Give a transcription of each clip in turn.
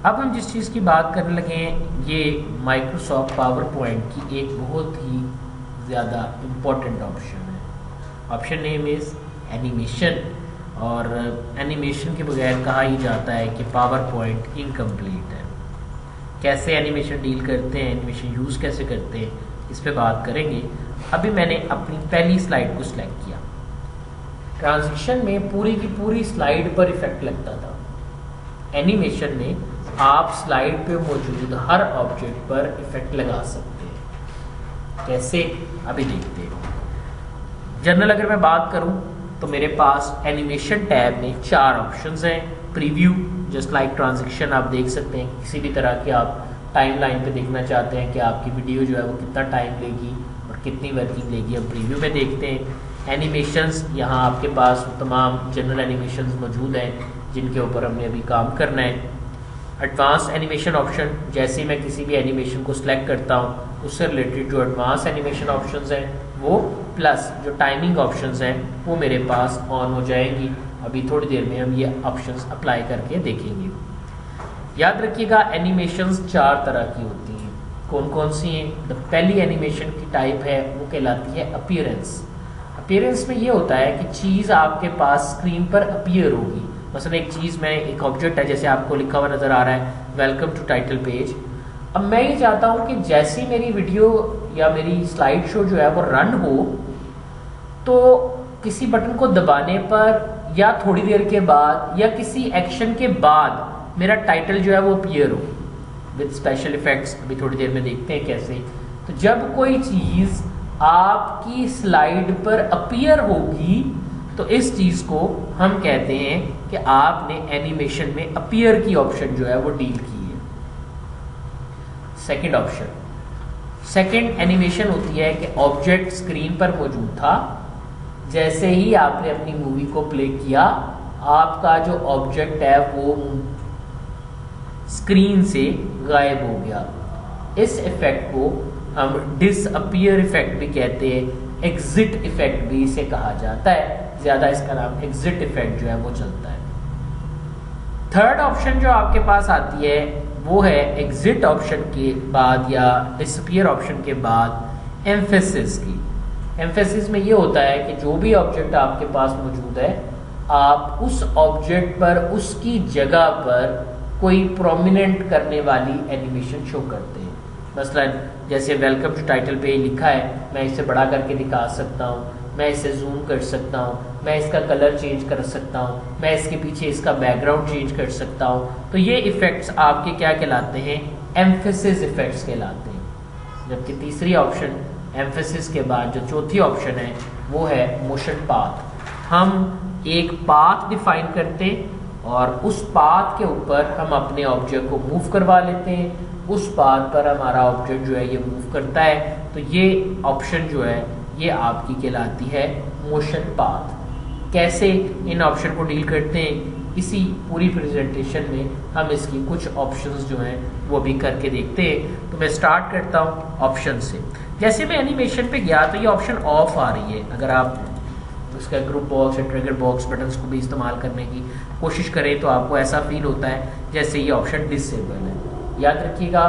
अब हम जिस चीज़ की बात करने लगे हैं ये माइक्रोसॉफ्ट पावर पॉइंट की एक बहुत ही ज़्यादा इम्पोर्टेंट ऑप्शन है। Option name is animation. और एनिमेशन के बगैर कहा ही जाता है कि पावर पॉइंट इनकम्प्लीट है। कैसे एनिमेशन डील करते हैं, एनिमेशन यूज़ कैसे करते हैं, इस पे बात करेंगे। अभी मैंने अपनी पहली स्लाइड को सिलेक्ट किया। ट्रांजिशन में पूरी की पूरी स्लाइड पर इफेक्ट लगता था। एनिमेशन में आप स्लाइड पे मौजूद हर ऑब्जेक्ट पर इफेक्ट लगा सकते हैं। कैसे, अभी देखते हैं। जनरल अगर मैं बात करूं तो मेरे पास एनिमेशन टैब में 4 ऑप्शंस हैं। प्रीव्यू, जस्ट लाइक ट्रांजिशन, आप देख सकते हैं किसी भी तरह की आप टाइमलाइन पे देखना चाहते हैं कि आपकी वीडियो जो है वो कितना टाइम लेगी और कितनी वर्किंग लेगी, हम प्रीव्यू में देखते हैं। एनिमेशंस, यहाँ आपके पास तमाम जनरल एनिमेशंस मौजूद हैं जिनके ऊपर हमने अभी काम करना है। एडवांस एनिमेशन ऑप्शन, जैसे मैं किसी भी एनिमेशन को सिलेक्ट करता हूँ उससे रिलेटेड जो एडवांस एनिमेशन ऑप्शंस हैं वो, प्लस जो टाइमिंग ऑप्शंस हैं वो मेरे पास ऑन हो जाएंगी। अभी थोड़ी देर में हम ये ऑप्शंस अप्लाई करके देखेंगे। याद रखिएगा एनिमेशंस 4 तरह की होती हैं। कौन कौन सी हैं? तो पहली एनिमेशन की टाइप है वो कहलाती है अपीयरेंस। अपीयरेंस में ये होता है कि चीज़ आपके पास स्क्रीन पर अपीयर होगी। मसलन एक चीज़ में एक ऑब्जेक्ट है, जैसे आपको लिखा हुआ नज़र आ रहा है वेलकम टू टाइटल पेज। अब मैं ये चाहता हूँ कि जैसी मेरी वीडियो या मेरी स्लाइड शो जो है वो रन हो, तो किसी बटन को दबाने पर या थोड़ी देर के बाद या किसी एक्शन के बाद मेरा टाइटल जो है वो अपीयर हो विद स्पेशल इफेक्ट्स। अभी थोड़ी देर में देखते हैं कैसे। तो जब कोई चीज़ आपकी स्लाइड पर अपीयर होगी तो इस चीज़ को हम कहते हैं कि आपने एनिमेशन में अपीयर की ऑप्शन जो है वो डील की है। सेकंड ऑप्शन, सेकंड एनिमेशन होती है कि ऑब्जेक्ट स्क्रीन पर मौजूद था, जैसे ही आपने अपनी मूवी को प्ले किया आपका जो ऑब्जेक्ट है वो स्क्रीन से गायब हो गया। इस इफेक्ट को हम डिसअपीयर इफेक्ट भी कहते हैं, एग्जिट इफेक्ट भी इसे कहा जाता है। ज्यादा इसका नाम एग्जिट इफेक्ट जो है वो चलता है। थर्ड ऑप्शन जो आपके पास आती है वो है एग्जिट ऑप्शन के बाद या डिसअपीयर ऑप्शन के बाद एम्फेसिस की। एम्फेसिस में ये होता है कि जो भी ऑब्जेक्ट आपके पास मौजूद है आप उस ऑब्जेक्ट पर उसकी जगह पर कोई प्रोमिनेंट करने वाली एनिमेशन शो करते हैं। मसलन जैसे वेलकम टू टाइटल पे लिखा है, मैं इसे बड़ा करके दिखा सकता हूँ, मैं इसे जूम कर सकता हूँ, मैं इसका कलर चेंज कर सकता हूँ, मैं इसके पीछे इसका बैकग्राउंड चेंज कर सकता हूँ। तो ये इफेक्ट्स आपके क्या कहलाते हैं? एम्फेसिस इफेक्ट्स कहलाते हैं। जबकि तीसरी ऑप्शन एम्फेसिस के बाद जो चौथी ऑप्शन है वो है मोशन पाथ। हम एक पाथ डिफाइन करते हैं और उस पाथ के ऊपर हम अपने ऑब्जेक्ट को मूव करवा लेते हैं, उस पाथ पर हमारा ऑब्जेक्ट जो है ये मूव करता है। तो ये ऑप्शन जो है ये आपकी कहलाती है मोशन पाथ। कैसे इन ऑप्शन को डील करते हैं इसी पूरी प्रेजेंटेशन में हम इसकी कुछ ऑप्शंस जो हैं वो भी करके देखते हैं। तो मैं स्टार्ट करता हूँ ऑप्शन से। जैसे मैं एनिमेशन पे गया तो ये ऑप्शन ऑफ आ रही है। अगर आप उसका ग्रुप बॉक्स या ट्रिगर बॉक्स बटन्स को भी इस्तेमाल करने की कोशिश करें तो आपको ऐसा फील होता है जैसे ये ऑप्शन डिसेबल है। याद रखिएगा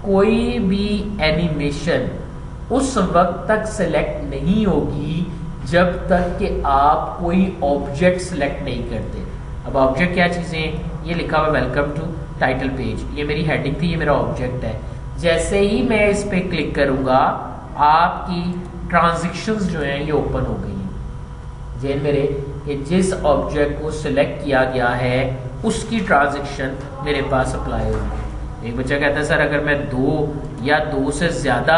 कोई भी एनिमेशन उस वक्त तक सेलेक्ट नहीं होगी जब तक कि आप कोई ऑब्जेक्ट सेलेक्ट नहीं करते। अब ऑब्जेक्ट क्या चीज़ें? ये लिखा हुआ वेलकम टू टाइटल पेज, ये मेरी हेडिंग थी, ये मेरा ऑब्जेक्ट है। जैसे ही मैं इस पर क्लिक करूंगा आपकी ट्रांजिशंस जो हैं ये ओपन हो गई हैं। जेन मेरे कि जिस ऑब्जेक्ट को सिलेक्ट किया गया है उसकी ट्रांजिशन मेरे पास अप्लाई होगी। एक बच्चा कहता है सर अगर मैं 2 या 2 से ज़्यादा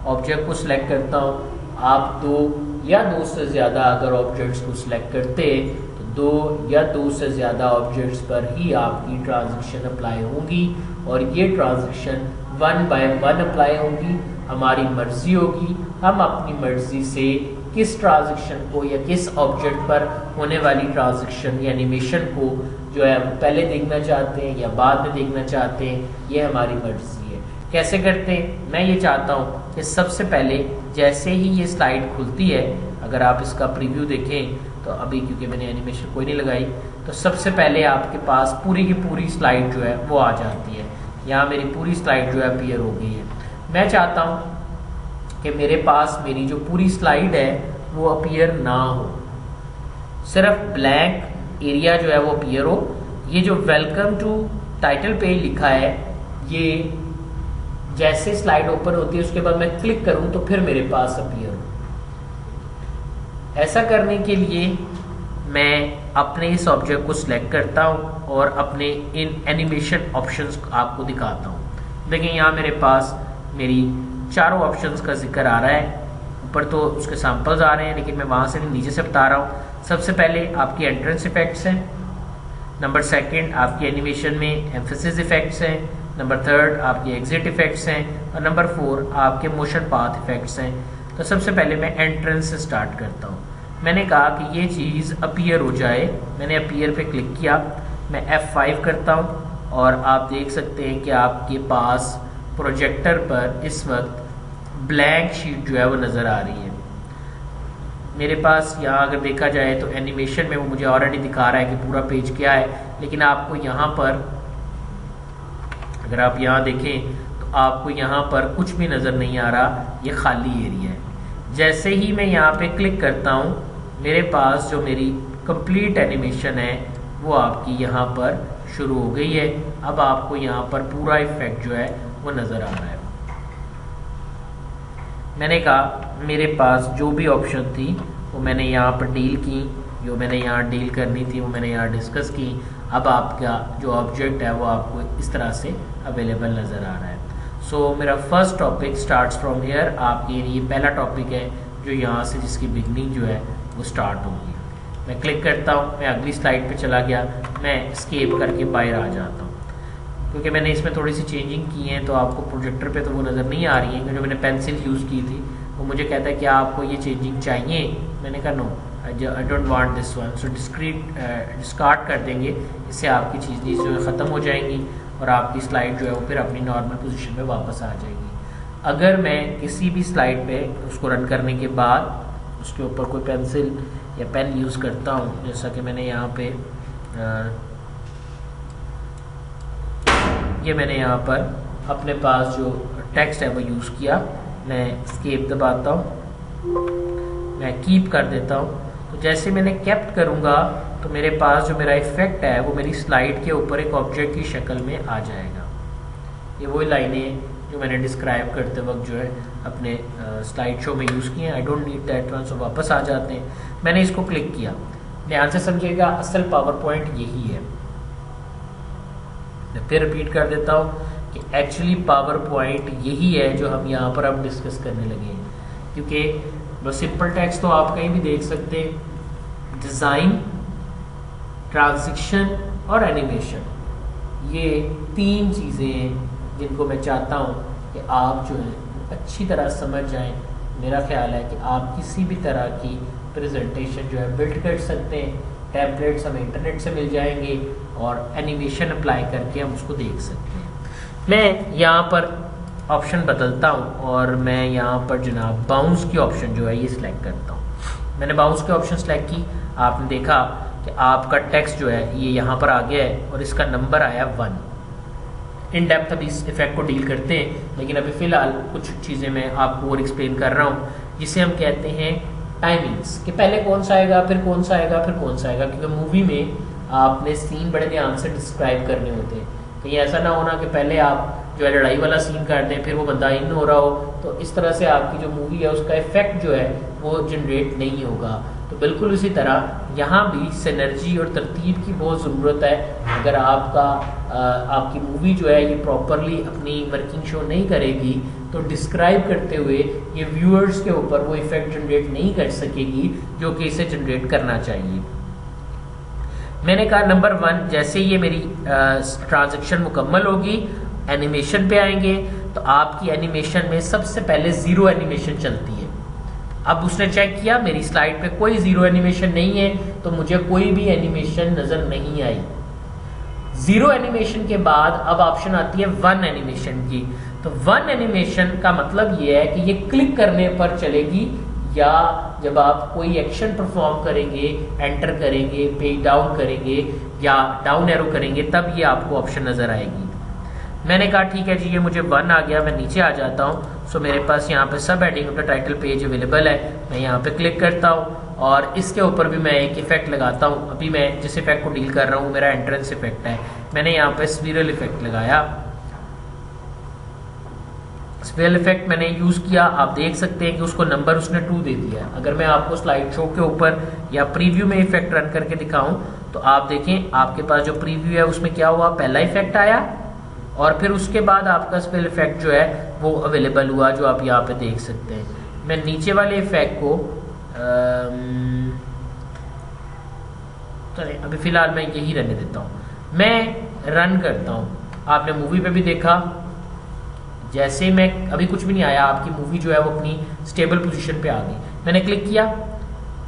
ऑब्जेक्ट को सिलेक्ट करता हूँ, आप 2 या 2 से ज़्यादा अगर ऑब्जेक्ट्स को सिलेक्ट करते तो 2 या 2 से ज़्यादा ऑब्जेक्ट्स पर ही आपकी ट्रांजिशन अप्लाई होगी और ये ट्रांजिशन 1 बाय 1 अप्लाई होगी। हमारी मर्जी होगी, हम अपनी मर्जी से किस ट्रांजिशन को या किस ऑब्जेक्ट पर होने वाली ट्रांजिशन या एनिमेशन को जो है पहले देखना चाहते हैं या बाद में देखना चाहते हैं, ये हमारी मर्जी है। कैसे करते हैं? मैं ये चाहता हूँ कि सबसे पहले जैसे ही ये स्लाइड खुलती है, अगर आप इसका प्रीव्यू देखें तो अभी क्योंकि मैंने एनिमेशन कोई नहीं लगाई, तो सबसे पहले आपके पास पूरी की पूरी स्लाइड जो है वो आ जाती है। यहाँ मेरी पूरी स्लाइड जो है अपीयर हो गई है। मैं चाहता हूँ कि मेरे पास मेरी जो पूरी स्लाइड है वो अपीयर ना हो, सिर्फ ब्लैंक एरिया जो है वो अपीयर हो। ये जो वेलकम टू टाइटल पेज लिखा है, ये जैसे स्लाइड ओपन होती है उसके बाद मैं क्लिक करूं तो फिर मेरे पास अपीयर हो। ऐसा करने के लिए मैं अपने इस ऑब्जेक्ट को सिलेक्ट करता हूं और अपने इन एनिमेशन ऑप्शंस आपको दिखाता हूं। देखिए यहाँ मेरे पास मेरी चारों ऑप्शंस का जिक्र आ रहा है। ऊपर तो उसके सैंपल्स आ रहे हैं, लेकिन मैं वहां से नीचे से बता रहा हूँ। सबसे पहले आपकी एंट्रेंस इफेक्ट्स हैं, नंबर सेकंड आपकी एनिमेशन में एम्फेसिस इफेक्ट्स हैं, नंबर थर्ड आपके एग्जिट इफेक्ट्स हैं और नंबर 4 आपके मोशन पाथ इफेक्ट्स हैं। तो सबसे पहले मैं एंट्रेंस से स्टार्ट करता हूँ। मैंने कहा कि ये चीज़ अपीयर हो जाए, मैंने अपीयर पे क्लिक किया, मैं F5 करता हूँ और आप देख सकते हैं कि आपके पास प्रोजेक्टर पर इस वक्त ब्लैंक शीट जो है वो नज़र आ रही है। मेरे पास यहाँ अगर देखा जाए तो एनिमेशन में वो मुझे ऑलरेडी दिखा रहा है कि पूरा पेज क्या है, लेकिन आपको यहाँ पर अगर आप यहाँ देखें तो आपको यहाँ पर कुछ भी नज़र नहीं आ रहा, ये खाली एरिया है। जैसे ही मैं यहाँ पे क्लिक करता हूँ मेरे पास जो मेरी कंप्लीट एनिमेशन है वो आपकी यहाँ पर शुरू हो गई है। अब आपको यहाँ पर पूरा इफेक्ट जो है वो नज़र आ रहा है। मैंने कहा मेरे पास जो भी ऑप्शन थी वो मैंने यहाँ पर डील की, जो मैंने यहाँ डील करनी थी वो मैंने यहाँ डिस्कस की। अब आपका जो ऑब्जेक्ट है वो आपको इस तरह से अवेलेबल नज़र आ रहा है। सो मेरा first topic starts from here. आपके लिए पहला टॉपिक है जो यहाँ से जिसकी बिगनिंग जो है वो स्टार्ट होगी। मैं क्लिक करता हूँ, मैं अगली स्लाइड पे चला गया, मैं एस्केप करके बाहर आ जाता हूँ क्योंकि मैंने इसमें थोड़ी सी चेंजिंग की है। तो आपको प्रोजेक्टर पे तो वो नज़र नहीं आ रही है क्योंकि मैंने पेंसिल यूज़ की थी। वो मुझे कहता है कि आपको ये चेंजिंग चाहिए, मैंने कहा no I don't want this one. So discard कर देंगे, इससे आपकी चीज़ें जो है ख़त्म हो जाएंगी और आपकी स्लाइड जो है वो फिर अपनी नॉर्मल पोजीशन में वापस आ जाएगी। अगर मैं किसी भी स्लाइड पे उसको रन करने के बाद उसके ऊपर कोई पेंसिल या पेन यूज़ करता हूँ, जैसा कि मैंने यहाँ पे ये मैंने यहाँ पर अपने पास जो टेक्स्ट है वो यूज़ किया, मैं एस्केप दबाता हूँ, मैं कीप कर देता हूँ। तो जैसे मैंने केप्ट करूँगा तो मेरे पास जो मेरा इफेक्ट है वो मेरी स्लाइड के ऊपर एक ऑब्जेक्ट की शक्ल में आ जाएगा। ये वही लाइनें जो मैंने डिस्क्राइब करते वक्त जो है अपने स्लाइड शो में यूज़ किए। I don't need that one, so वापस आ जाते हैं। मैंने इसको क्लिक किया, ध्यान से समझिएगा असल पावर पॉइंट यही है। मैं फिर रिपीट कर देता हूँ कि एक्चुअली पावर पॉइंट यही है जो हम यहाँ पर अब डिस्कस करने लगे हैं, क्योंकि बस सिंपल टेक्स्ट तो आप कहीं भी देख सकते हैं। डिज़ाइन, ट्रांजिशन और एनिमेशन, ये 3 चीज़ें हैं जिनको मैं चाहता हूँ कि आप जो है अच्छी तरह समझ जाएं। मेरा ख्याल है कि आप किसी भी तरह की प्रेजेंटेशन जो है बिल्ड कर सकते हैं। टेम्पलेट्स हमें इंटरनेट से मिल जाएंगे और एनिमेशन अप्लाई करके हम उसको देख सकते हैं। मैं यहाँ पर ऑप्शन बदलता हूँ और मैं यहाँ पर जनाब बाउंस की ऑप्शन जो है ये सिलेक्ट करता हूँ। मैंने बाउंस की ऑप्शन सेलेक्ट की, आपने देखा कि आपका टेक्स्ट जो है ये यहाँ पर आ गया है और इसका नंबर आया 1। इन डेप्थ अभी इस इफेक्ट को डील करते हैं, लेकिन अभी फ़िलहाल कुछ चीज़ें मैं आपको और एक्सप्लेन कर रहा हूँ, जिसे हम कहते हैं टाइमिंग्स, कि पहले कौन सा आएगा, फिर कौन सा आएगा, फिर कौन सा आएगा। क्योंकि मूवी में आपने सीन बड़े ध्यान से डिस्क्राइब करने होते हैं। कहीं ऐसा ना होना कि पहले आप जो है लड़ाई वाला सीन कर दें, फिर वो बंदा इन हो रहा हो, तो इस तरह से आपकी जो मूवी है उसका इफेक्ट जो है वो जनरेट नहीं होगा। तो बिल्कुल उसी तरह यहाँ भी सिनर्जी और तरतीब की बहुत ज़रूरत है। अगर आपकी मूवी जो है ये प्रॉपरली अपनी वर्किंग शो नहीं करेगी तो डिस्क्राइब करते हुए ये व्यूअर्स के ऊपर वो इफेक्ट जनरेट नहीं कर सकेगी जो कि इसे जनरेट करना चाहिए। मैंने कहा नंबर 1, जैसे ये मेरी ट्रांजैक्शन मुकम्मल होगी, एनिमेशन पे आएंगे तो आपकी एनिमेशन में सबसे पहले 0 एनिमेशन चलती है। अब उसने चेक किया मेरी स्लाइड पे कोई 0 एनिमेशन नहीं है, तो मुझे कोई भी एनिमेशन नजर नहीं आई। 0 एनिमेशन के बाद अब ऑप्शन आती है 1 एनिमेशन की। तो 1 एनिमेशन का मतलब ये है कि ये क्लिक करने पर चलेगी या जब आप कोई एक्शन परफॉर्म करेंगे, एंटर करेंगे, पेज डाउन करेंगे या डाउन एरो करेंगे, तब ये आपको ऑप्शन नज़र आएगी। मैंने कहा ठीक है जी, ये मुझे 1 आ गया, मैं नीचे आ जाता हूँ। सो मेरे पास यहाँ पे सब हेडिंग का टाइटल पेज अवेलेबल है। मैं यहाँ पे क्लिक करता हूँ और इसके ऊपर भी मैं एक इफेक्ट लगाता हूँ। अभी मैं जिस इफेक्ट को डील कर रहा हूँ मेरा एंट्रेंस इफेक्ट है। मैंने यहाँ पे स्पिरल इफेक्ट लगाया। स्पिरल इफेक्ट मैंने यूज किया। आप देख सकते हैं कि उसको नंबर उसने 2 दे दिया है। अगर मैं आपको स्लाइड शो के ऊपर या प्रीव्यू में इफेक्ट रन करके दिखाऊं तो आप देखें आपके पास जो प्रीव्यू है उसमें क्या हुआ, पहला इफेक्ट आया और फिर उसके बाद आपका स्पिरल इफेक्ट जो है वो अवेलेबल हुआ, जो आप यहाँ पे देख सकते हैं। मैं नीचे वाले इफेक्ट को चलिए अभी फिलहाल मैं यही रहने देता हूँ। मैं रन करता हूँ। आपने मूवी पे भी देखा, जैसे मैं अभी कुछ भी नहीं आया, आपकी मूवी जो है वो अपनी स्टेबल पोजीशन पे आ गई। मैंने क्लिक किया,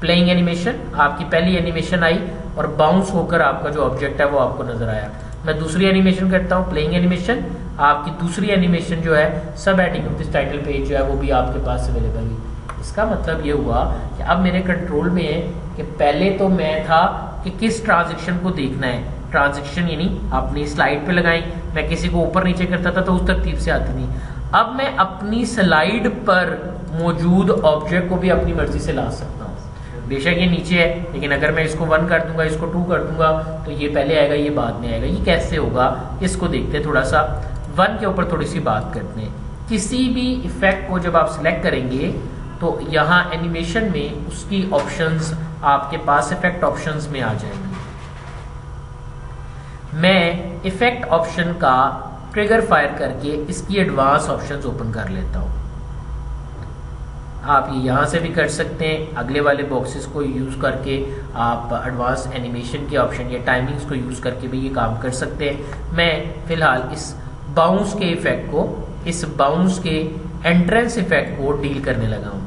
प्लेइंग एनिमेशन, आपकी पहली एनिमेशन आई और बाउंस होकर आपका जो ऑब्जेक्ट है वो आपको नजर आया। मैं दूसरी एनिमेशन करता हूँ, प्लेइंग एनिमेशन, आपकी दूसरी एनिमेशन जो है सब heading of this title page जो है वो भी आपके पास अवेलेबल हुई। इसका मतलब ये हुआ कि अब मेरे कंट्रोल में है कि पहले तो मैं था कि किस ट्रांजेक्शन को देखना है। ट्रांजेक्शन यानी अपनी स्लाइड पे लगाई, मैं किसी को ऊपर नीचे करता था तो उस तरतीब से आती थी। अब मैं अपनी स्लाइड पर मौजूद ऑब्जेक्ट को भी अपनी मर्जी से ला सकता हूँ। बेशक ये नीचे है, लेकिन अगर मैं इसको 1 कर दूंगा, इसको 2 कर दूंगा तो ये पहले आएगा, ये बाद में आएगा। ये कैसे होगा इसको देखते हैं। थोड़ा सा 1 के ऊपर थोड़ी सी बात करते हैं। किसी भी इफेक्ट को जब आप सिलेक्ट करेंगे तो यहाँ एनिमेशन में उसकी ऑप्शंस आपके पास इफेक्ट ऑप्शंस में आ जाएंगी। मैं इफेक्ट ऑप्शन का ट्रिगर फायर करके इसकी एडवांस ऑप्शंस ओपन कर लेता हूं। आप ये यहां से भी कर सकते हैं। अगले वाले बॉक्सेस को यूज करके आप एडवांस एनिमेशन के ऑप्शन या टाइमिंग्स को यूज करके भी ये काम कर सकते हैं। मैं फिलहाल इस बाउंस के इफेक्ट को, इस बाउंस के एंट्रेंस इफेक्ट को डील करने लगा हूं।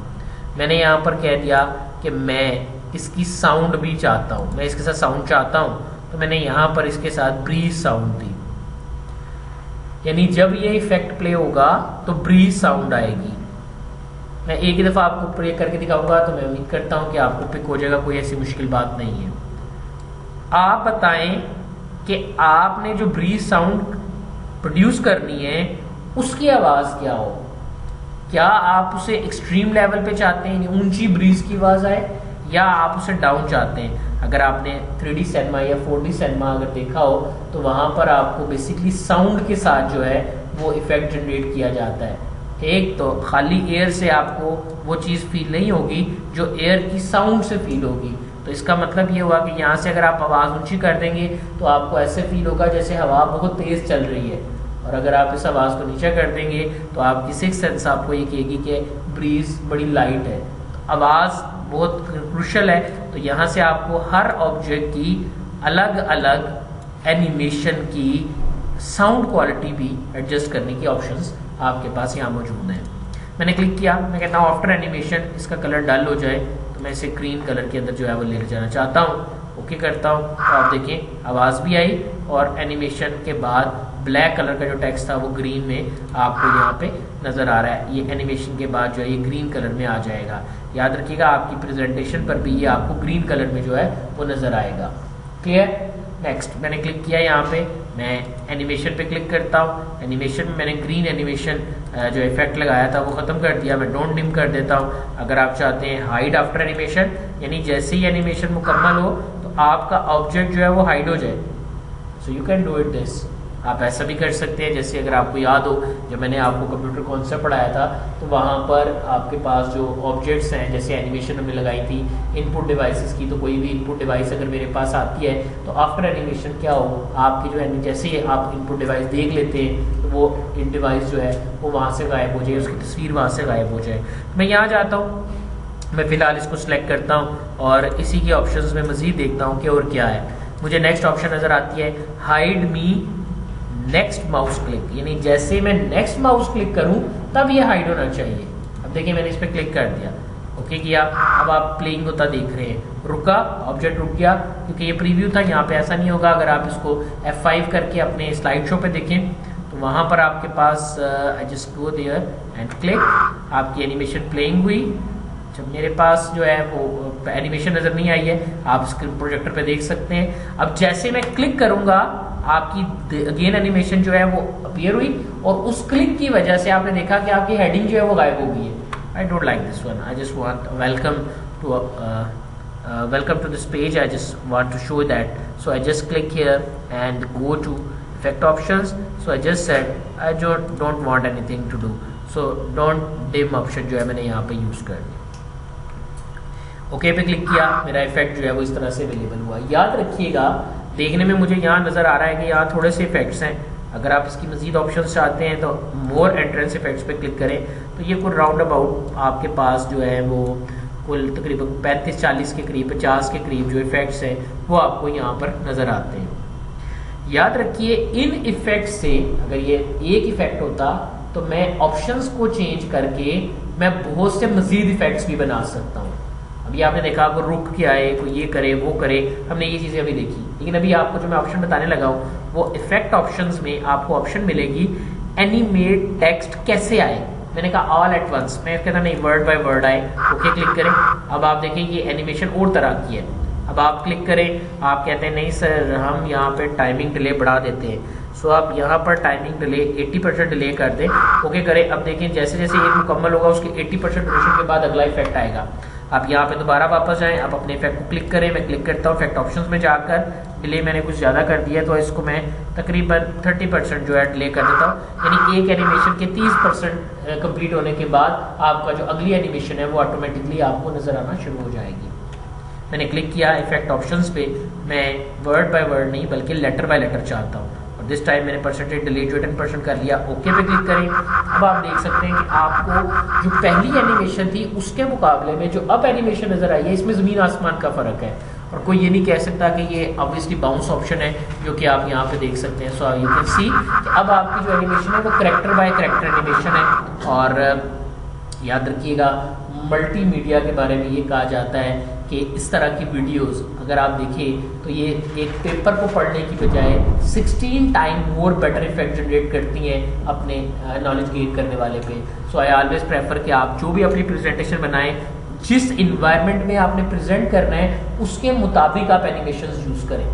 मैंने यहां पर कह दिया कि मैं इसकी साउंड भी चाहता हूं, मैं इसके साथ साउंड चाहता हूं, तो मैंने यहां पर इसके साथ ब्रीज साउंड दी। यानी जब ये इफेक्ट प्ले होगा तो ब्रीज साउंड आएगी। मैं एक ही दफा आपको प्ले करके दिखाऊंगा, तो मैं उम्मीद करता हूं कि आपको पिक हो जाएगा, कोई ऐसी मुश्किल बात नहीं है। आप बताएं कि आपने जो ब्रीज साउंड प्रोड्यूस करनी है उसकी आवाज क्या हो। क्या आप उसे एक्सट्रीम लेवल पे चाहते हैं, ऊंची ब्रीज की आवाज आए, या आप उसे डाउन चाहते हैं। अगर आपने 3D सिनेमा या 4D सिनेमा अगर देखा हो तो वहां पर आपको बेसिकली साउंड के साथ जो है वो इफेक्ट जनरेट किया जाता है। एक तो खाली एयर से आपको वो चीज़ फील नहीं होगी जो एयर की साउंड से फील होगी। तो इसका मतलब ये हुआ कि यहाँ से अगर आप आवाज़ ऊंची कर देंगे तो आपको ऐसे फील होगा जैसे हवा बहुत तेज़ चल रही है, और अगर आप इस आवाज़ को नीचे कर देंगे तो आपकी सिक्स सेंस आपको ये कहेगी कि ब्रीज बड़ी लाइट है। आवाज़ बहुत क्रूशल है। तो यहाँ से आपको हर ऑब्जेक्ट की अलग अलग एनिमेशन की साउंड क्वालिटी भी एडजस्ट करने की ऑप्शंस आपके पास यहाँ मौजूद हैं। मैंने क्लिक किया, मैं कहता हूँ आफ्टर एनिमेशन इसका कलर डल हो जाए, तो मैं इसे ग्रीन कलर के अंदर जो है वो ले जाना चाहता हूँ। ओके करता हूँ तो आप देखें आवाज़ भी आई और एनिमेशन के बाद ब्लैक कलर का जो टेक्स्ट था वो ग्रीन में आपको यहाँ पे नज़र आ रहा है। ये एनिमेशन के बाद जो है ये ग्रीन कलर में आ जाएगा। याद रखिएगा आपकी प्रेजेंटेशन पर भी ये आपको ग्रीन कलर में जो है वो नज़र आएगा। क्लियर? नेक्स्ट मैंने क्लिक किया, यहाँ पे मैं एनिमेशन पे क्लिक करता हूँ। एनिमेशन में मैंने ग्रीन एनिमेशन जो इफेक्ट लगाया था वो ख़त्म कर दिया। मैं डोंट डिम कर देता हूँ। अगर आप चाहते हैं हाइड आफ्टर एनिमेशन, यानी जैसे ही एनिमेशन मुकम्मल हो तो आपका ऑब्जेक्ट जो है वो हाइड हो जाए, so you can do it this. आप ऐसा भी कर सकते हैं, जैसे अगर आपको याद हो जब मैंने आपको कंप्यूटर कॉन्सेप्ट पढ़ाया था तो वहाँ पर आपके पास जो ऑब्जेक्ट्स हैं, जैसे एनिमेशन हमने लगाई थी इनपुट डिवाइसेस की, तो कोई भी इनपुट डिवाइस अगर मेरे पास आती है तो आफ्टर एनिमेशन क्या हो, आपकी जो जैसे ही आप इनपुट डिवाइस देख लेते हैं तो वो इन डिवाइस जो है वो वहाँ से गायब हो जाए, उसकी तस्वीर वहाँ से गायब हो जाए। मैं यहाँ जाता हूँ, मैं फ़िलहाल इसको सिलेक्ट करता हूँ और इसी के ऑप्शंस में मज़ीद देखता हूँ कि और क्या है। मुझे नेक्स्ट ऑप्शन नज़र आती है हाइड मी नेक्स्ट माउस क्लिक, यानी जैसे मैं नेक्स्ट माउस क्लिक करूं तब ये हाइड होना चाहिए। अब देखिए मैंने इस पर क्लिक कर दिया, ओके किया, अब आप प्लेइंग होता देख रहे हैं। रुका, ऑब्जेक्ट रुक गया क्योंकि ये प्रीव्यू था। यहाँ पे ऐसा नहीं होगा। अगर आप इसको F5 करके अपने स्लाइड शो पे देखें तो वहाँ पर आपके पास I just go there and click, आपकी एनिमेशन प्लेइंग हुई, जब मेरे पास जो है वो एनिमेशन नज़र नहीं आई है, आप स्क्रीन प्रोजेक्टर पे देख सकते हैं। अब जैसे मैं क्लिक करूंगा आपकी अगेन एनिमेशन जो है वो अपीयर हुई, और उस क्लिक की वजह से आपने देखा कि आपकी हेडिंग जो है वो गायब हो गई है। I don't like this one, I just want welcome to this page. I just want to show that, so I just click here and go to effect options. So I just said I don't want anything to do, so don't dim option जो है मैंने यहाँ पे use कर दिया। Okay पे click किया, मेरा इफेक्ट जो है वो इस तरह से अवेलेबल हुआ। याद रखिएगा, देखने में मुझे यहाँ नजर आ रहा है कि यहाँ थोड़े से इफेक्ट्स हैं। अगर आप इसकी मजीद ऑप्शंस चाहते हैं तो मोर एंट्रेंस इफेक्ट्स पे क्लिक करें, तो ये कुछ राउंड अबाउट आपके पास जो है वो कुल तकरीबन 35-40 के करीब, 50 के करीब जो इफेक्ट्स हैं वो आपको यहाँ पर नजर आते हैं। याद रखिए, इन इफेक्ट से अगर ये एक इफेक्ट होता तो मैं ऑप्शंस को चेंज करके मैं बहुत से मजीद इफेक्ट्स भी बना सकता हूँ। अभी आपने देखा कोई रुक के आए, कोई ये करे वो करे, हमने ये चीजें अभी देखी। लेकिन अभी आपको जो मैं ऑप्शन बताने लगा हूँ वो इफेक्ट ऑप्शंस में आपको ऑप्शन मिलेगी एनिमेट टेक्स्ट कैसे आए। मैंने कहा ऑल एट वंस, मैं कहता नहीं वर्ड बाय वर्ड आए। ओके क्लिक करें, अब आप देखें ये एनिमेशन और तरह की है। अब आप क्लिक करें, आप कहते हैं नहीं सर हम यहाँ पे टाइमिंग डिले बढ़ा देते हैं, सो आप यहाँ पर टाइमिंग डिले 80% डिले कर दें। ओके करें, अब देखें जैसे जैसे एक मुकम्मल होगा उसके 80% ड्यूरेशन के बाद अगला इफेक्ट आएगा। आप यहाँ पे दोबारा वापस जाएं, आप अपने इफेक्ट को क्लिक करें। मैं क्लिक करता हूँ इफेक्ट ऑप्शंस में जाकर, डिले मैंने कुछ ज़्यादा कर दिया तो इसको मैं तकरीबन 30% जो है डिले कर देता हूँ। यानी एक एनिमेशन के 30% कंप्लीट होने के बाद आपका जो अगली एनिमेशन है वो ऑटोमेटिकली आपको नजर आना शुरू हो जाएगी। मैंने क्लिक किया इफेक्ट ऑप्शंस पे, मैं वर्ड बाय वर्ड नहीं बल्कि लेटर बाय लेटर चाहता हूँ, और दिस टाइम मैंने परसेंटेज डिले जो 10% कर लिया। ओके पे क्लिक करें। अब आप देख सकते हैं कि आपको जो पहली एनिमेशन थी उसके मुकाबले में जो अब एनिमेशन नजर आई है इसमें ज़मीन आसमान का फ़र्क है, और कोई ये नहीं कह सकता कि ये ऑब्वियसली बाउंस ऑप्शन है जो कि आप यहाँ पे देख सकते हैं। सो यू कैन सी कि अब आपकी जो एनिमेशन है वो करेक्टर बाय करेक्टर एनिमेशन है। और याद रखिएगा, मल्टीमीडिया के बारे में ये कहा जाता है कि इस तरह की वीडियोस अगर आप देखें तो ये एक पेपर को पढ़ने की बजाय 16 time more better effect generate करती हैं अपने नॉलेज गेन करने वाले पे। सो आई ऑलवेज प्रेफर कि आप जो भी अपनी प्रेजेंटेशन बनाएं, जिस इन्वायरमेंट में आपने प्रेजेंट करना है उसके मुताबिक आप एनिमेशंस यूज़ करें।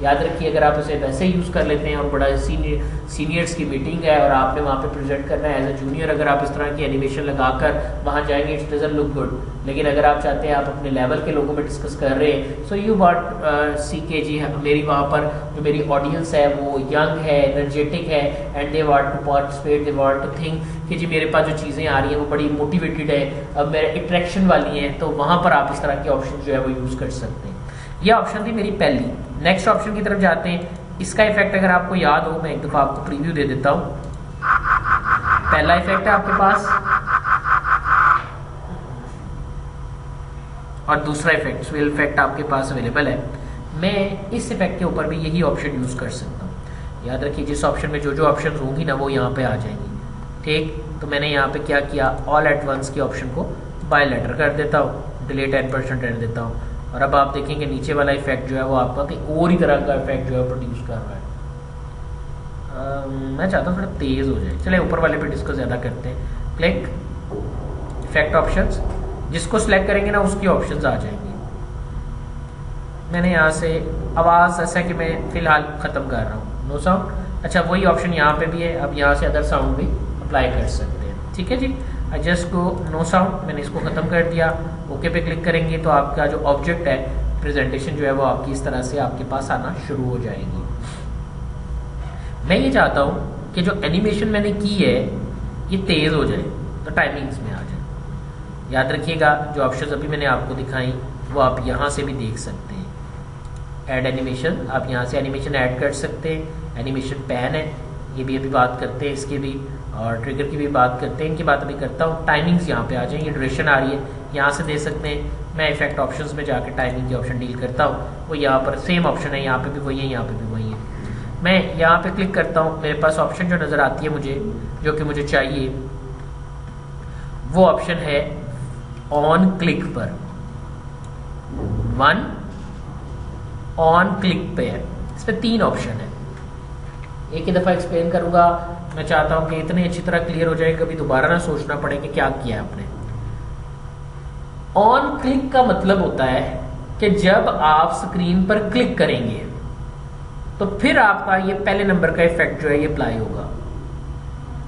याद रखिए, अगर आप इसे वैसे यूज़ कर लेते हैं और बड़ा सीनियर्स की मीटिंग है और आपने वहाँ पे प्रेजेंट करना है एज ए जूनियर, अगर आप इस तरह की एनिमेशन लगाकर वहाँ जाएंगे इट डजंट लुक गुड। लेकिन अगर आप चाहते हैं आप अपने लेवल के लोगों में डिस्कस कर रहे हैं, सो यू वांट सी के जी, मेरी वहाँ पर जो मेरी ऑडियंस है वो यंग है, एनर्जेटिक है, and they want to participate, they want to think कि जी मेरे पास जो चीज़ें आ रही हैं वो बड़ी मोटिवेटेड है, अब मेरे अट्रैक्शन वाली हैं, तो वहाँ पर आप इस तरह के ऑप्शन जो है वो यूज़ कर सकते हैं। यह ऑप्शन थी मेरी पहली। नेक्स्ट ऑप्शन की तरफ जाते हैं। इसका इफेक्ट अगर आपको याद हो, मैं एक दफ़ा आपको प्रीव्यू दे देता हूँ। पहला इफेक्ट है आपके पास और दूसरा इफेक्ट स्वेल इफेक्ट आपके पास अवेलेबल है। मैं इस इफेक्ट के ऊपर भी यही ऑप्शन यूज़ कर सकता हूँ। याद रखिए, जिस ऑप्शन में जो जो ऑप्शन होंगी ना वो यहाँ पे आ जाएंगी। ठीक, तो मैंने यहाँ पे क्या किया, ऑल एट वंस के ऑप्शन को बाय लेटर कर देता हूँ, डिले 10% रहने देता हूँ, और अब आप देखेंगे नीचे वाला इफेक्ट जो है वो आपका कहीं और ही तरह का इफेक्ट जो है प्रोड्यूस कर रहा है। मैं चाहता हूँ थोड़ा तेज हो जाए। चले ऊपर वाले पे डिस्कस ज़्यादा करते हैं। क्लिक इफेक्ट ऑप्शंस, जिसको सिलेक्ट करेंगे ना उसकी ऑप्शंस आ जाएंगी। मैंने यहाँ से आवाज़ ऐसा कि मैं फ़िलहाल ख़त्म कर रहा हूँ, नो साउंड। अच्छा, वही ऑप्शन यहाँ पे भी है, अब यहाँ से अदर साउंड भी अप्लाई कर सकते हैं। ठीक है जी, I just go no sound, मैंने इसको ख़त्म कर दिया। ओके पे क्लिक करेंगे तो आपका जो ऑब्जेक्ट है, प्रेजेंटेशन जो है वो आपकी इस तरह से आपके पास आना शुरू हो जाएगी। मैं ये चाहता हूँ कि जो एनिमेशन मैंने की है ये तेज़ हो जाए, तो टाइमिंग्स में आ जाए। याद रखिएगा, जो ऑप्शंस अभी मैंने आपको दिखाई वो आप यहाँ से भी देख सकते हैं। ऐड एनिमेशन, आप यहाँ से एनिमेशन ऐड कर सकते हैं। एनिमेशन पैन है, ये भी अभी बात करते हैं इसके भी, और ट्रिगर की भी बात करते हैं, इनकी बात अभी करता हूँ। टाइमिंग्स यहाँ पे आ जाए, ये ड्यूरेशन आ रही है, यहाँ से दे सकते हैं। मैं इफेक्ट ऑप्शंस में जाकर टाइमिंग के ऑप्शन डील करता हूँ, वो यहाँ पर सेम ऑप्शन है, यहाँ पे भी वही है, यहाँ पे भी वही है। मैं यहाँ पे क्लिक करता हूँ, मेरे पास ऑप्शन जो नज़र आती है मुझे, जो कि मुझे चाहिए, वो ऑप्शन है ऑन क्लिक पर। वन ऑन क्लिक पे है, इसमें 3 ऑप्शन है। एक ही दफ़ा एक्सप्लेन करूँगा, मैं चाहता हूँ कि इतनी अच्छी तरह क्लियर हो जाए, कभी दोबारा ना सोचना पड़े कि क्या किया है आपने। ऑन क्लिक का मतलब होता है कि जब आप स्क्रीन पर क्लिक करेंगे तो फिर आपका ये पहले नंबर का इफेक्ट जो है ये अप्लाई होगा।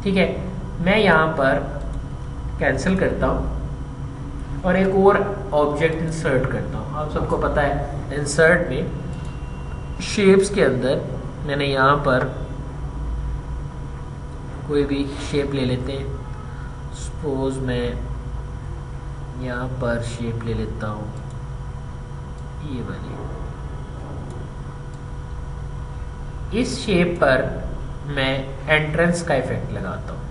ठीक है, मैं यहां पर कैंसिल करता हूं और एक और ऑब्जेक्ट इंसर्ट करता हूं। आप सबको पता है इंसर्ट में शेप्स के अंदर मैंने यहां पर कोई भी शेप ले लेते हैं। सपोज मैं यहाँ पर शेप ले लेता हूँ ये वाली। इस शेप पर मैं एंट्रेंस का इफेक्ट लगाता हूँ।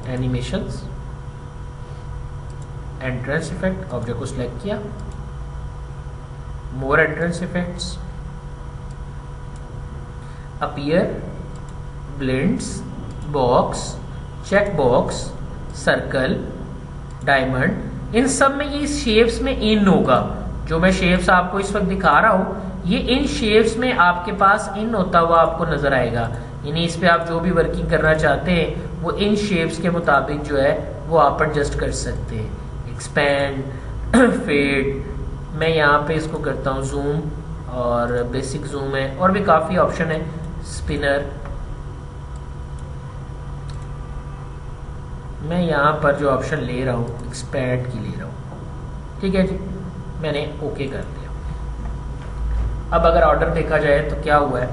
एनिमेशंस, एंट्रेंस इफेक्ट, ऑब्जेक्ट को सिलेक्ट किया, more entrance effects, appear, blends, box, check box, circle, diamond, इन सब में ये शेप्स में इन होगा। जो मैं शेप्स आपको इस वक्त दिखा रहा हूं ये इन शेप्स में आपके पास इन होता हुआ आपको नजर आएगा। यानी इस पे आप जो भी वर्किंग करना चाहते हैं वो इन शेप्स के मुताबिक जो है वो आप एडजस्ट कर सकते हैं। एक्सपैंड, फेड, मैं यहाँ पे इसको करता हूँ जूम, और बेसिक जूम है, और भी काफ़ी ऑप्शन है। स्पिनर, मैं यहाँ पर जो ऑप्शन ले रहा हूँ एक्सपैंड की ले रहा हूँ। ठीक है जी, मैंने ओके कर दिया। अब अगर ऑर्डर देखा जाए तो क्या हुआ है,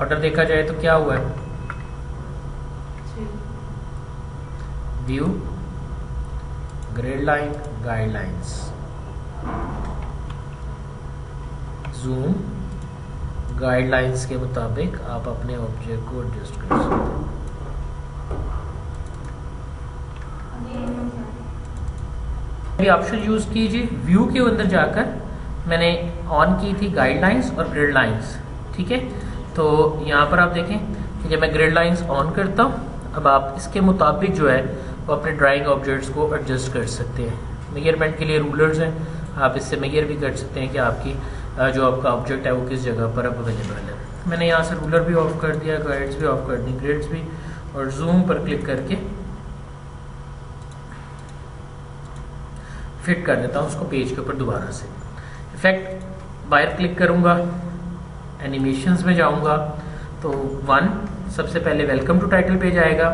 ऑर्डर देखा जाए तो क्या हुआ है, view, grid line, guidelines, zoom, guidelines के मुताबिक आप अपने ऑब्जेक्ट को एडजस्ट कर सकते हैं। ऑप्शन यूज कीजिए, व्यू के अंदर जाकर मैंने ऑन की थी गाइडलाइंस और ग्रिड लाइंस। ठीक है, तो यहाँ पर आप देखें कि जब मैं ग्रिड लाइंस ऑन करता हूँ, अब आप इसके मुताबिक जो है वो अपने ड्राइंग ऑब्जेक्ट्स को एडजस्ट कर सकते हैं। मेजरमेंट के लिए रूलर्स हैं, आप इससे मेजर भी कर सकते हैं कि आपकी जो आपका ऑब्जेक्ट है वो किस जगह पर अब अवेलेबल है। मैंने यहाँ से रूलर भी ऑफ कर दिया, गाइड्स भी ऑफ कर दी, ग्रिड्स भी, और जूम पर क्लिक करके फिट कर देता हूँ उसको पेज के ऊपर दोबारा से। इफेक्ट बाहर क्लिक करूँगा, एनिमेशंस में जाऊँगा तो 1 सबसे पहले वेलकम टू टाइटल पेज आएगा,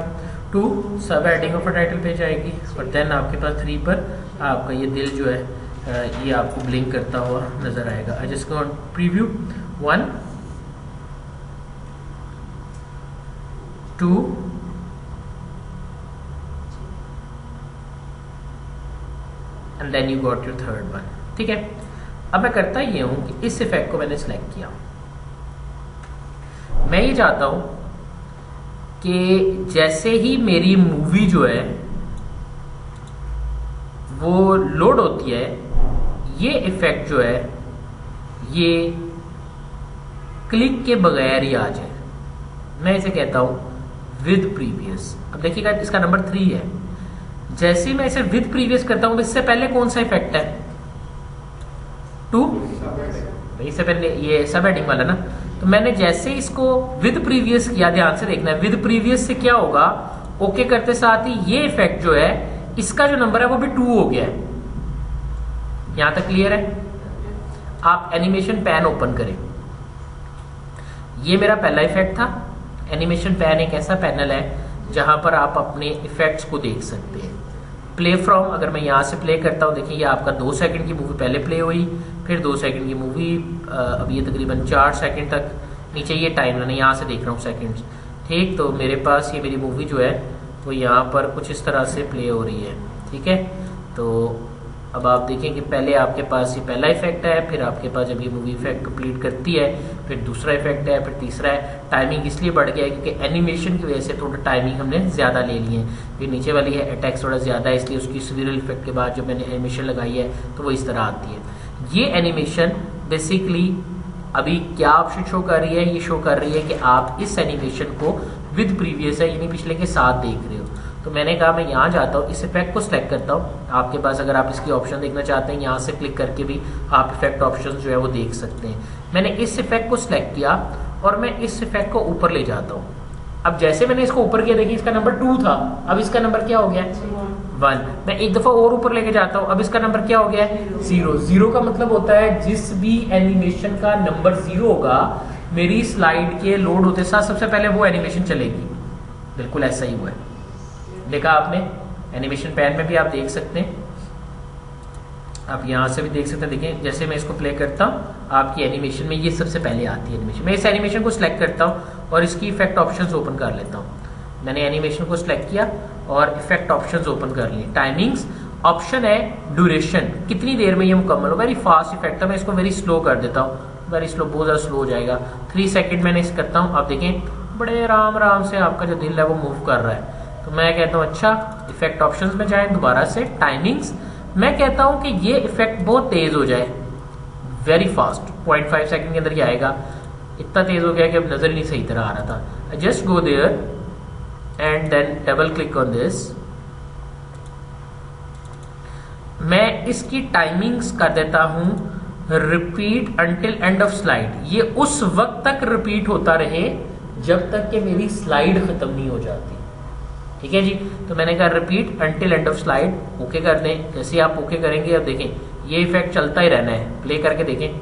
2 सब heading of a title page आएगी, और देन आपके पास 3 पर आपका ये दिल जो है ये आपको ब्लिंक करता हुआ नजर आएगा। I just go on preview, 1, 2, and then you got your third one. ठीक है, अब मैं करता ये हूं कि इस इफेक्ट को मैंने सिलेक्ट किया, मैं ये चाहता हूं कि जैसे ही मेरी मूवी जो है वो लोड होती है, ये इफेक्ट जो है ये क्लिक के बगैर ही आ जाए। मैं इसे कहता हूं विद प्रीवियस। अब देखिएगा इसका नंबर 3 है। जैसे मैं इसे विद प्रीवियस करता हूं, इससे पहले कौन सा इफेक्ट है, 2, इससे पहले ये सब हेडिंग वाला ना। तो मैंने जैसे इसको विद प्रीवियस किया, ध्यान से देखना है, विद प्रीवियस से क्या होगा, ओके करते साथ ही ये इफेक्ट जो है इसका जो नंबर है वो भी 2 हो गया है। यहां तक क्लियर है? आप एनिमेशन पैन ओपन करें, ये मेरा पहला इफेक्ट था। एनिमेशन पैन एक ऐसा पैनल है जहां पर आप अपने इफेक्ट्स को देख सकते हैं। प्ले फ्रॉम, अगर मैं यहाँ से प्ले करता हूँ, देखिए ये आपका 2 सेकंड की मूवी पहले प्ले हुई, फिर 2 सेकंड की मूवी, अब ये तकरीबन 4 सेकंड तक, नीचे ये टाइम मैंने यहाँ से देख रहा हूँ सेकंड्स। ठीक, तो मेरे पास ये मेरी मूवी जो है वो यहाँ पर कुछ इस तरह से प्ले हो रही है। ठीक है, तो अब आप देखें कि पहले आपके पास ये पहला इफेक्ट है, फिर आपके पास जब ये मूवी इफेक्ट कंप्लीट करती है फिर दूसरा इफेक्ट है, फिर तीसरा है। टाइमिंग इसलिए बढ़ गया है क्योंकि एनिमेशन की वजह से थोड़ा टाइमिंग हमने ज्यादा ले ली है। फिर नीचे वाली है अटैक्स थोड़ा ज्यादा है, इसलिए उसकी सीरियल इफेक्ट के बाद जो मैंने एनिमेशन लगाई है तो वो इस तरह आती है। ये एनिमेशन बेसिकली अभी क्या ऑप्शन शो कर रही है, ये शो कर रही है कि आप इस एनिमेशन को विद प्रीवियस है यानी पिछले के साथ देख रहे हो। तो मैंने कहा मैं यहाँ जाता हूँ, इस इफेक्ट को सिलेक्ट करता हूँ। आपके पास अगर आप इसकी ऑप्शन देखना चाहते हैं, यहाँ से क्लिक करके भी आप इफेक्ट ऑप्शन जो है वो देख सकते हैं। मैंने इस इफेक्ट को सिलेक्ट किया और मैं इस इफेक्ट को ऊपर ले जाता हूँ। अब जैसे मैंने इसको ऊपर किया, देखिए इसका नंबर 2 था, अब इसका नंबर क्या हो गया 1। मैं एक दफा और ऊपर लेके जाता हूं, अब इसका नंबर क्या हो गया है 0। 0 का मतलब होता है जिस भी एनिमेशन का नंबर 0 होगा, मेरी स्लाइड के लोड होते साथ सबसे पहले वो एनिमेशन चलेगी। बिल्कुल ऐसा ही हुआ है, देखा आपने। एनिमेशन पैन में भी आप देख सकते हैं, आप यहां से भी देख सकते हैं। देखिए जैसे मैं इसको प्ले करता हूं, आपकी एनिमेशन में ये सबसे पहले आती है एनिमेशन। मैं इस एनिमेशन को सिलेक्ट करता हूं और इसकी इफेक्ट ऑप्शंस ओपन कर लेता हूं। मैंने एनिमेशन को सिलेक्ट किया और इफेक्ट ऑप्शंस ओपन कर लिए। टाइमिंग्स ऑप्शन है, ड्यूरेशन कितनी देर में ये मुकम्मल हो। वेरी फास्ट इफेक्ट है, मैं इसको वेरी स्लो कर देता हूँ। वेरी स्लो, बहुत ज्यादा स्लो हो जाएगा। 3 सेकंड मैंने इस करता हूँ। आप देखें बड़े आराम आराम से आपका जो दिल है वो मूव कर रहा है। तो मैं कहता हूँ अच्छा, इफेक्ट ऑप्शंस में जाए दोबारा से। टाइमिंग्स मैं कहता हूं कि ये इफेक्ट बहुत तेज हो जाए, वेरी फास्ट, 0.5 सेकंड के अंदर ही आएगा। इतना तेज हो गया कि अब नजर ही नहीं सही तरह आ रहा था। Just go there and then double click on this. मैं इसकी टाइमिंग्स कर देता हूं repeat until end of slide. ये उस वक्त तक रिपीट होता रहे जब तक कि मेरी स्लाइड खत्म नहीं हो जाती। ठीक है जी, तो मैंने कहा repeat until end of slide. Okay कर दें। जैसे आप ओके करेंगे, अब देखें ये इफेक्ट चलता ही रहना है। प्ले करके देखें,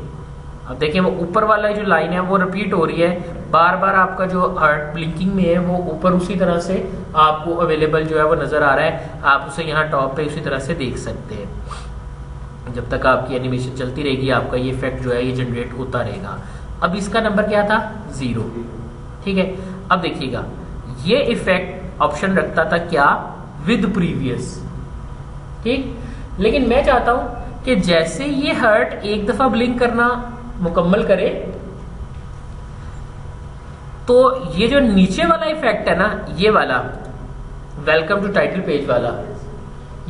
अब देखें वो ऊपर वाला जो लाइन है वो रिपीट हो रही है बार बार। आपका जो हार्ट ब्लिंकिंग में है वो ऊपर उसी तरह से आपको अवेलेबल जो है वो नजर आ रहा है। आप उसे यहाँ टॉप पे उसी तरह से देख सकते हैं। जब तक आपकी एनिमेशन चलती रहेगी, आपका ये इफेक्ट जो है ये जनरेट होता रहेगा। अब इसका नंबर क्या था 0। ठीक है, अब देखिएगा ये इफेक्ट ऑप्शन रखता था क्या, विद प्रीवियस। ठीक, लेकिन मैं चाहता हूं कि जैसे ये हर्ट एक दफा ब्लिंक करना मुकम्मल करे, तो ये जो नीचे वाला इफेक्ट है ना, ये वाला वेलकम टू टाइटल पेज वाला,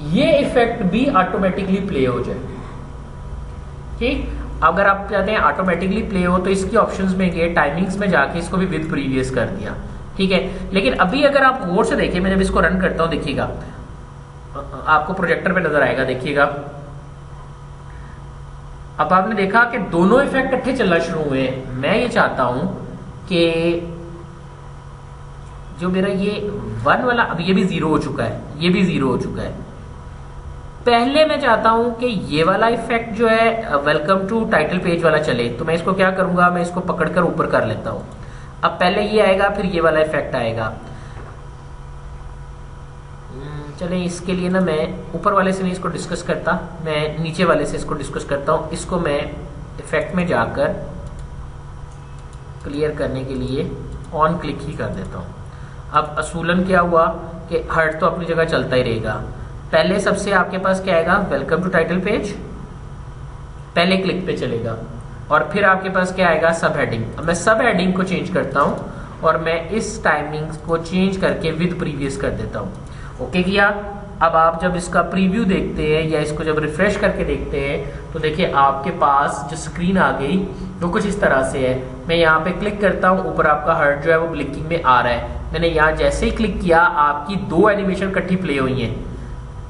ये इफेक्ट भी ऑटोमेटिकली प्ले हो जाए। ठीक, अगर आप चाहते हैं ऑटोमेटिकली प्ले हो तो इसकी ऑप्शंस में गए, टाइमिंग्स में जाके इसको भी विद प्रीवियस कर दिया। ठीक है, लेकिन अभी अगर आप गौर से देखिए, मैं जब इसको रन करता हूं, देखिएगा आपको प्रोजेक्टर पे नजर आएगा। देखिएगा अब आपने देखा कि दोनों इफेक्ट इकट्ठे चलना शुरू हुए हैं। मैं ये चाहता हूं कि जो मेरा ये 1 वाला, अब ये भी 0 हो चुका है, ये भी 0 हो चुका है। पहले मैं चाहता हूं कि ये वाला इफेक्ट जो है वेलकम टू टाइटल पेज वाला चले, तो मैं इसको क्या करूंगा, मैं इसको पकड़कर ऊपर कर लेता हूं। अब पहले ये आएगा, फिर ये वाला इफेक्ट आएगा। चले इसके लिए ना मैं ऊपर वाले से नहीं इसको डिस्कस करता, मैं नीचे वाले से इसको डिस्कस करता हूं। इसको मैं इफेक्ट में जाकर क्लियर करने के लिए ऑन क्लिक ही कर देता हूं। अब असूलन क्या हुआ कि हर्ट तो अपनी जगह चलता ही रहेगा। पहले सबसे आपके पास क्या आएगा, वेलकम टू टाइटल पेज, पहले क्लिक पे चलेगा। और फिर आपके पास क्या आएगा, सब हेडिंग। अब मैं सब हेडिंग को चेंज करता हूं और मैं इस टाइमिंग को चेंज करके विद प्रीवियस कर देता हूं। ओके किया। अब आप जब इसका प्रीव्यू देखते हैं या इसको जब रिफ्रेश करके देखते हैं, तो देखिए आपके पास जो स्क्रीन आ गई वो कुछ इस तरह से है। मैं यहाँ पे क्लिक करता हूँ, ऊपर आपका हर्ट जो है वो ब्लिंकिंग में आ रहा है। मैंने यहाँ जैसे ही क्लिक किया, आपकी 2 एनिमेशन इकट्ठी प्ले हुई है।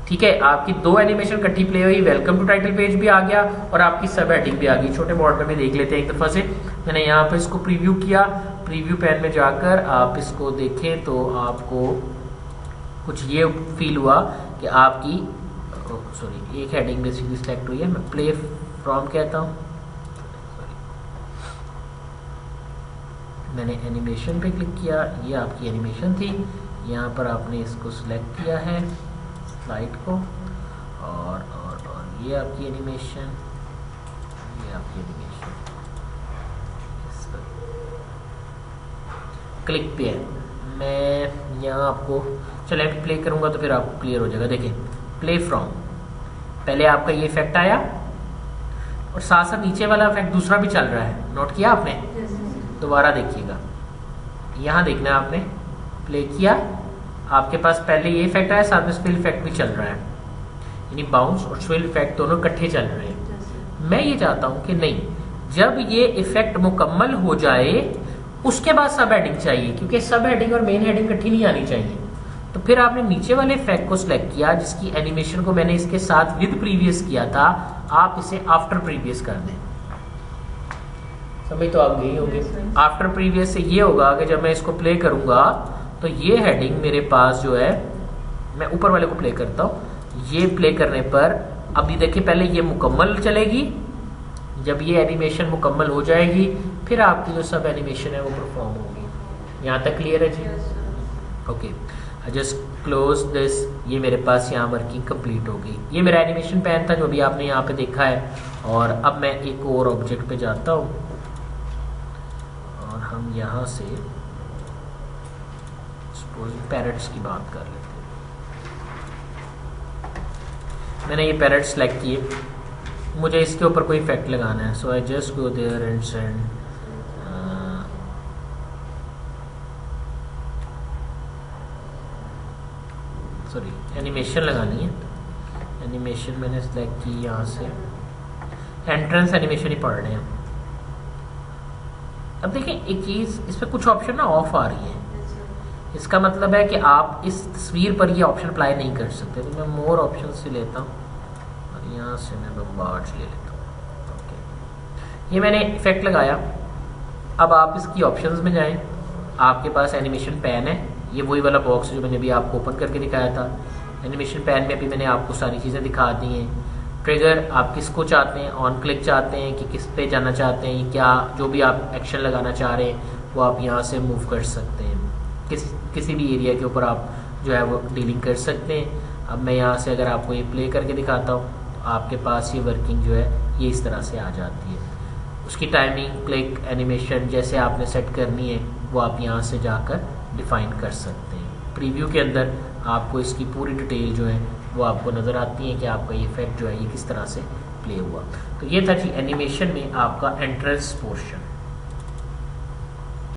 ठीक है, आपकी 2 एनिमेशन इकट्ठी प्ले हुई, वेलकम टू टाइटल पेज भी आ गया और आपकी सब हेडिंग भी आ गई। छोटे बोर्ड में भी देख लेते हैं एक दफा से। मैंने यहाँ पे इसको प्रीव्यू किया, प्रीव्यू पैन में जाकर आप इसको देखें तो आपको कुछ ये फील हुआ कि आपकी सॉरी एक हेडिंग बेसिकली सिलेक्ट हुई है। मैं प्ले फ्रॉम कहता हूँ, मैंने एनिमेशन पे क्लिक किया, ये आपकी एनिमेशन थी। यहाँ पर आपने इसको सिलेक्ट किया है स्लाइड को, और ये आपकी एनिमेशन, ये आपकी एनिमेशन क्लिक पे है। मैं यहाँ आपको चले प्ले करूँगा तो फिर आपको क्लियर हो जाएगा। देखिए प्ले फ्रॉम, पहले आपका ये इफेक्ट आया और साथ साथ नीचे वाला इफेक्ट दूसरा भी चल रहा है। नोट किया आपने? दोबारा देखिएगा, यहाँ देखना है आपने, प्ले किया, आपके पास पहले ये इफेक्ट आया, साथ में स्विल इफेक्ट भी चल रहा है, यानी बाउंस और स्विल इफेक्ट दोनों इकट्ठे चल रहे हैं। मैं ये चाहता हूं कि नहीं, जब ये इफेक्ट मुकम्मल हो जाए उसके बाद सब हेडिंग चाहिए, क्योंकि सब हेडिंग और मेन हेडिंग इकट्ठी नहीं आनी चाहिए। तो फिर आपने नीचे वाले इफेक्ट को सिलेक्ट किया, जिसकी एनिमेशन को मैंने इसके साथ विद प्रीवियस किया था, आप इसे आफ्टर प्रीवियस कर दें। समझ तो आप गई होंगे। आफ्टर प्रीवियस से ये होगा कि जब मैं इसको प्ले करूंगा तो ये हेडिंग मेरे पास जो है, मैं ऊपर वाले को प्ले करता हूँ। ये प्ले करने पर अभी देखिए पहले ये मुकम्मल चलेगी, जब ये एनिमेशन मुकम्मल हो जाएगी फिर आपकी जो सब एनिमेशन है वो परफॉर्म होगी। यहाँ तक क्लियर है जी? Okay, I just close this. ये मेरे पास यहाँ वर्किंग कंप्लीट हो गई। ये मेरा एनिमेशन पैन था जो भी आपने यहाँ पे देखा है। और अब मैं एक और ऑब्जेक्ट पे जाता हूँ और हम यहाँ से सपोज पैरेट्स की बात कर लेते हैं। मैंने ये पैरेट सेलेक्ट किए, मुझे इसके ऊपर कोई इफेक्ट लगाना है। So I just go there and send sorry animation लगानी है। एनिमेशन मैंने सेलेक्ट की, यहाँ से एंट्रेंस एनिमेशन ही पढ़ रहे हैं। अब देखिए एक चीज़, इस पर कुछ ऑप्शन ना ऑफ आ रही है, इसका मतलब है कि आप इस तस्वीर पर ये ऑप्शन अप्लाई नहीं कर सकते। तो मैं मोर ऑप्शन से लेता हूँ और यहाँ से मैं बम्बार्ड्स ले लेता हूँ। ओके, ये मैंने इफेक्ट लगाया। अब आप इसकी ऑप्शंस में जाएं, आपके पास एनिमेशन पैन है, ये वही वाला बॉक्स जो मैंने अभी आपको ओपन करके दिखाया था। एनिमेशन पैन में अभी मैंने आपको सारी चीज़ें दिखा दी हैं। ट्रिगर आप किसको चाहते हैं, ऑन क्लिक चाहते हैं कि किस पे जाना चाहते हैं, क्या जो भी आप एक्शन लगाना चाह रहे हैं वो आप यहाँ से मूव कर सकते हैं। किसी भी एरिया के ऊपर आप जो है वो डीलिंग कर सकते हैं। अब मैं यहाँ से अगर आपको ये प्ले करके दिखाता हूँ तो आपके पास ये वर्किंग जो है ये इस तरह से आ जाती है। उसकी टाइमिंग, क्लिक, एनिमेशन जैसे आपने सेट करनी है वो आप यहाँ से जाकर डिफाइन कर सकते हैं। प्रीव्यू के अंदर आपको इसकी पूरी डिटेल जो है वो आपको नज़र आती है कि आपका ये इफेक्ट जो है ये किस तरह से प्ले हुआ। तो ये था जी एनिमेशन में आपका एंट्रेंस पोर्शन।